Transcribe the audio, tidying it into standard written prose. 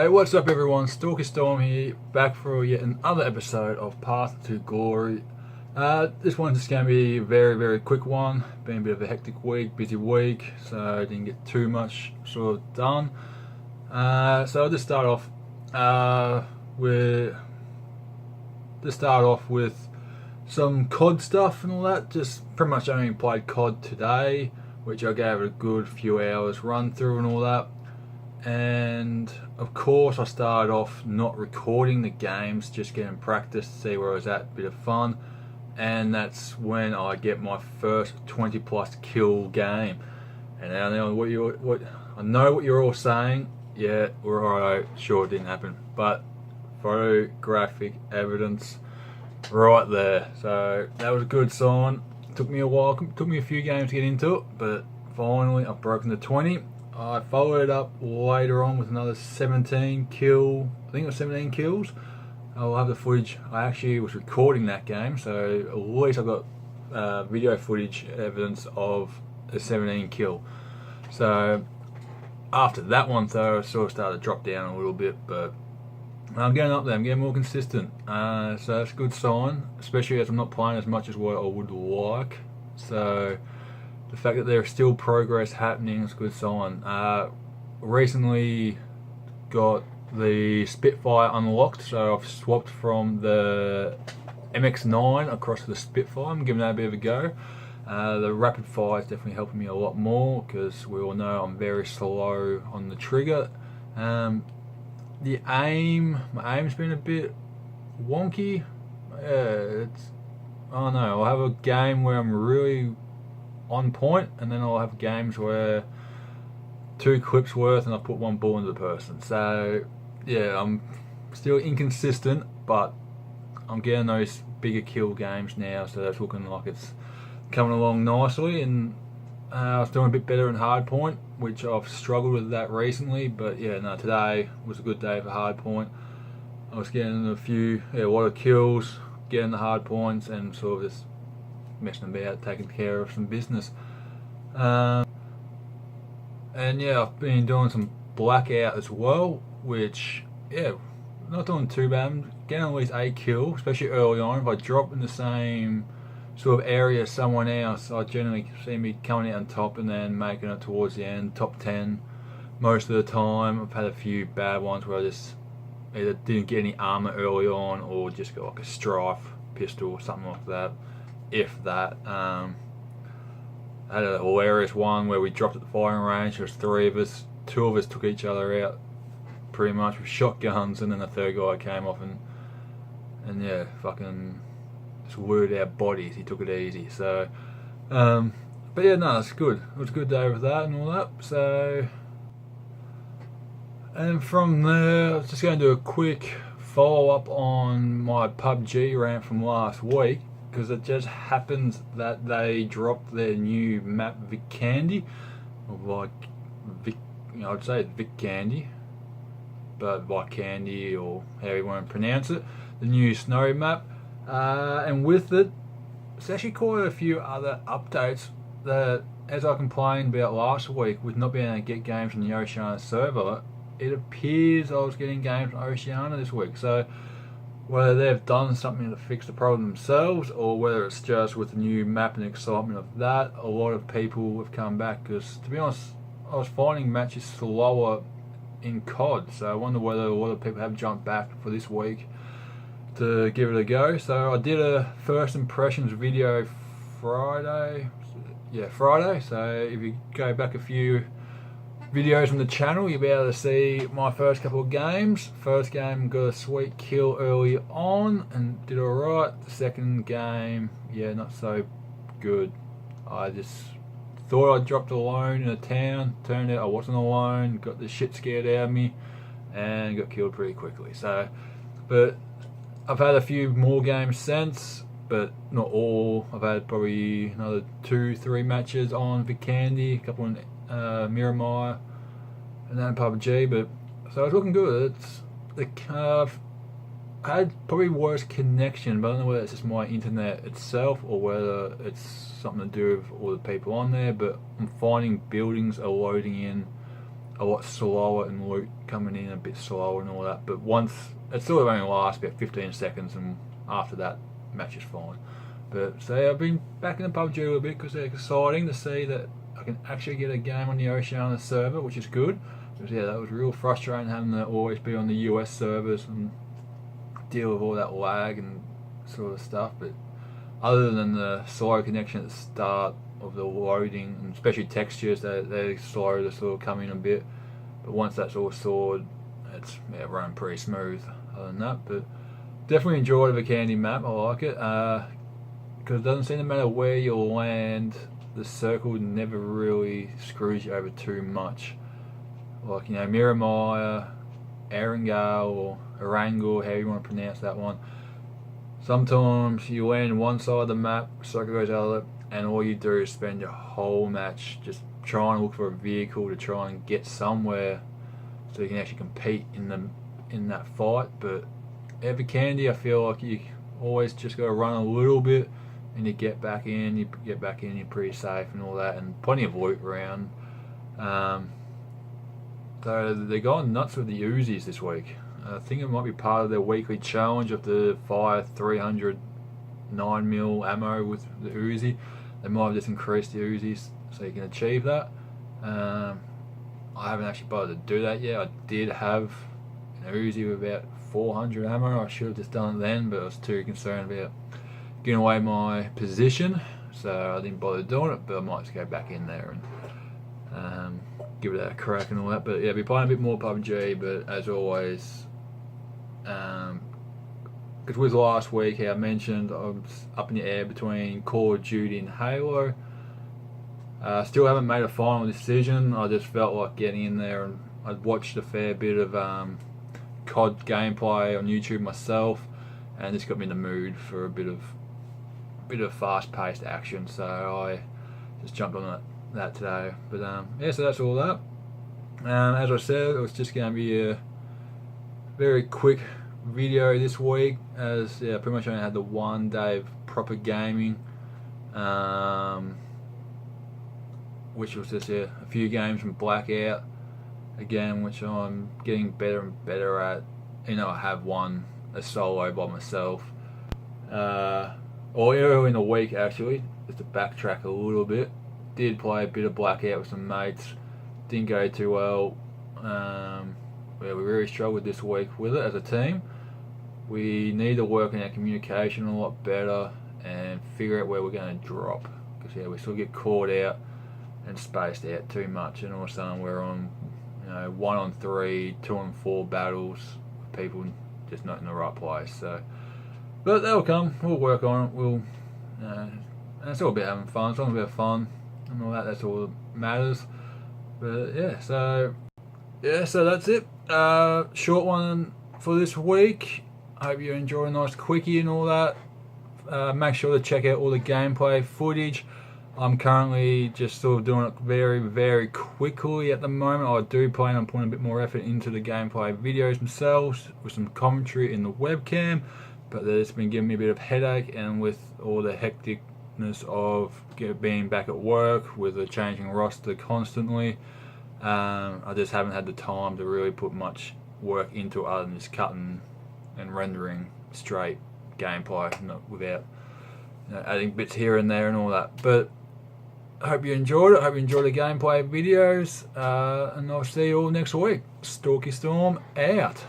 Hey, what's up everyone? Stalker Storm here, back for yet another episode of Path to Glory. This one's just going to be a very quick one. Been a bit of a hectic week, busy week, so I didn't get too much sort of done. So I'll just start off with some COD stuff and all that. Just pretty much only played COD today, which I gave it a good few hours run through and all that. And of course I started off not recording the games, just getting practice to see where I was at, a bit of fun, and that's when I get my first 20 plus kill game. And I know what you're all saying, yeah, right, sure it didn't happen, but photographic evidence right there. So that was a good sign. Took me a while, took me a few games to get into it, but finally I've broken the 20. I followed it up later on with another 17 kill. I think it was 17 kills. I'll have the footage. I actually was recording that game, so at least I've got video footage evidence of a 17 kill. So after that one, though, I sort of started to drop down a little bit, but I'm getting up there. I'm getting more consistent. So that's a good sign, especially as I'm not playing as much as what I would like. So the fact that there's still progress happening is a good sign. Recently got the Spitfire unlocked, so I've swapped from the MX-9 across to the Spitfire. I'm giving that a bit of a go. The rapid fire is definitely helping me a lot more because we all know I'm very slow on the trigger. My aim's been a bit wonky. I don't know. I'll have a game where I'm really on point, and then I'll have games where 2 clips worth and I put 1 ball into the person. So yeah, I'm still inconsistent, but I'm getting those bigger kill games now, so that's looking like it's coming along nicely. And I was doing a bit better in hardpoint, which I've struggled with that recently, but yeah, no, today was a good day for hardpoint. I was getting a lot of kills, getting the hard points, and sort of just messing about, taking care of some business. And yeah, I've been doing some blackout as well, which, yeah, not doing too bad. I'm getting at least 8 kills, especially early on. If I drop in the same sort of area as someone else, I generally see me coming out on top and then making it towards the end, top 10 most of the time. I've had a few bad ones where I just either didn't get any armor early on or just got like a strife pistol or something like that, if that. I had a hilarious one where we dropped at the firing range. There was 3 of us, 2 of us took each other out pretty much with shotguns, and then the 3rd guy came off and yeah, fucking just wooed our bodies. He took it easy. So but yeah, no, it's good. It was a good day with that and all that. So, and from there I was just going to do a quick follow up on my PUBG rant from last week, because it just happens that they dropped their new map Vikendi, or I'd say Vikendi, but Vikendi, or how you want to pronounce it, the new snow map, and with it, it's actually quite a few other updates that, as I complained about last week with not being able to get games from the Oceania server, it appears I was getting games from Oceania this week. So whether they've done something to fix the problem themselves, or whether it's just with the new map and excitement of that, a lot of people have come back. Because to be honest, I was finding matches slower in COD, so I wonder whether a lot of people have jumped back for this week to give it a go. So I did a first impressions video Friday. So if you go back a few videos on the channel, you'll be able to see my first couple of games. First game, got a sweet kill early on and did alright. The second game, yeah, not so good. I just thought I dropped alone in a town. Turned out I wasn't alone. Got the shit scared out of me and got killed pretty quickly. So, but I've had a few more games since, but not all. I've had probably another 2-3 matches on Vikendi, a couple in Miramar, and then PUBG. But so it's looking good. I've had probably worse connection, but I don't know whether it's just my internet itself or whether it's something to do with all the people on there. But I'm finding buildings are loading in a lot slower and loot coming in a bit slower and all that. But once it sort of only lasts about 15 seconds, and after that, match is fine. But so yeah, I've been back in the PUBG a little bit because it's exciting to see that I can actually get a game on the Oceania server, which is good. Because yeah, that was real frustrating having to always be on the US servers and deal with all that lag and sort of stuff. But other than the slow connection at the start of the loading, and especially textures, they're slow to sort of come in a bit. But once that's all sorted, it's running pretty smooth. Other than that, but definitely enjoyed the Vikendi map. I like it because it doesn't seem to matter where you land, the circle never really screws you over too much. Like, you know, Miramaya, Erangel, or Erangel, however you want to pronounce that one. Sometimes you land one side of the map, circle goes out of it, and all you do is spend your whole match just trying to look for a vehicle to try and get somewhere so you can actually compete in that fight. But at Vikendi, I feel like you always just got to run a little bit and you get back in, you're pretty safe and all that, and plenty of loot around. So they're going nuts with the Uzis this week. I think it might be part of their weekly challenge of the fire 300 9mm ammo with the Uzi. They might have just increased the Uzis so you can achieve that. I haven't actually bothered to do that yet. I did have an Uzi with about 400 ammo. I should have just done it then, but I was too concerned about giving away my position, so I didn't bother doing it. But I might just go back in there and give it a crack and all that. But yeah, be playing a bit more PUBG. But as always, because with last week, how I mentioned, I was up in the air between Call of Duty and Halo. Still haven't made a final decision. I just felt like getting in there, and I'd watched a fair bit of COD gameplay on YouTube myself, and this got me in the mood for a bit of fast-paced action. So I just jumped on that today. But yeah, so that's all that. As I said, it was just going to be a very quick video this week, as yeah, pretty much only had the one day of proper gaming, which was just a few games from Blackout again, which I'm getting better and better at. You know, I have won a solo by myself, or earlier in the week actually, just to backtrack a little bit, did play a bit of Blackout with some mates, didn't go too well. We really struggled this week with it as a team. We need to work on our communication a lot better and figure out where we're going to drop, because yeah, we still get caught out and spaced out too much, and all of a sudden we're on 1-on-3, 2-on-4 battles with people just not in the right place. So, but that'll come. We'll work on it. We'll, and it's all about having fun. As long as we have fun and all that, that's all that matters. But yeah, so that's it. Short one for this week. I hope you enjoy a nice quickie and all that. Make sure to check out all the gameplay footage. I'm currently just sort of doing it very, very quickly at the moment. I do plan on putting a bit more effort into the gameplay videos themselves with some commentary in the webcam, but it's been giving me a bit of headache, and with all the hecticness of being back at work with the changing roster constantly, I just haven't had the time to really put much work into it other than just cutting and rendering straight gameplay, not without adding bits here and there and all that. But I hope you enjoyed it. I hope you enjoyed the gameplay videos, and I'll see you all next week. Stalky Storm out.